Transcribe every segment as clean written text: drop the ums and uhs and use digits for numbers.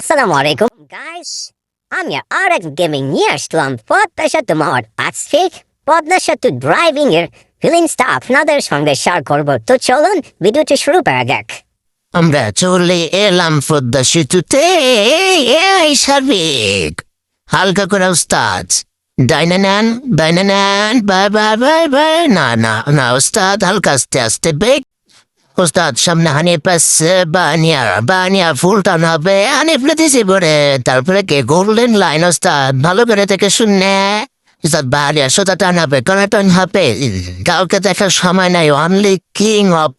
Assalamu alaikum, guys. I'm your RX Gaming নিয়ে আসলাম পদ্মার সাথে মহৎ আজকে পদ্মার সাথে ড্রাইভিং এর ফিলিংসটা আপনাদের সঙ্গে শেয়ার করবো। তো চলুন ভিডিওটি শুরু করা যাক। আমরা চলে এলাম পদ্মা সেতুতে। এই সার্বিক হালকা করে উস্তাদ, ডাইনে নেন, বাই বাই বাই বাই। না না না উস্তাদ, হালকা আস্তে আস্তে বেগ। উস্তাদ সামনে হানিয়ে পাচ্ছে, বানিয়া ফুলটা হবে হানিফ দিয়েছি পরে, তারপরে কে গোল্ডেন লাইন। উস্তাদ ভালো করে থেকে শুনে উস্তাদ বানিয়া সোজা টান হবে, টান হবে। কাউকে দেখার সময় নাই, only king of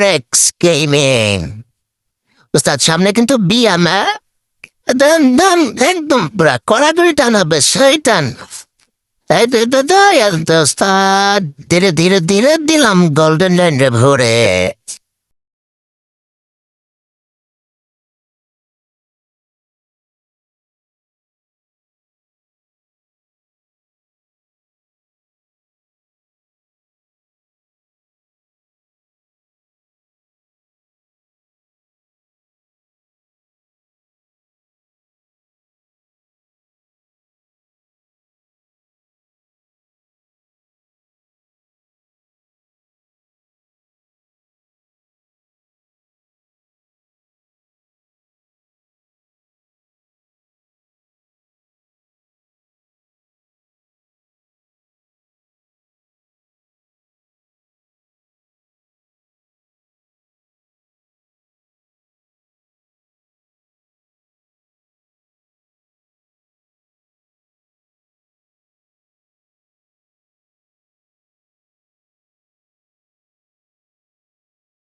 RX gaming. উস্তাদ সামনে কিন্তু বিয়ামা দাম দাম একদম পুরা কড়াকড়ি টান হবে, সেই টান। উস্তাদ ধীরে ধীরে ধীরে দিলাম গোল্ডেন লাইন রে ভরে।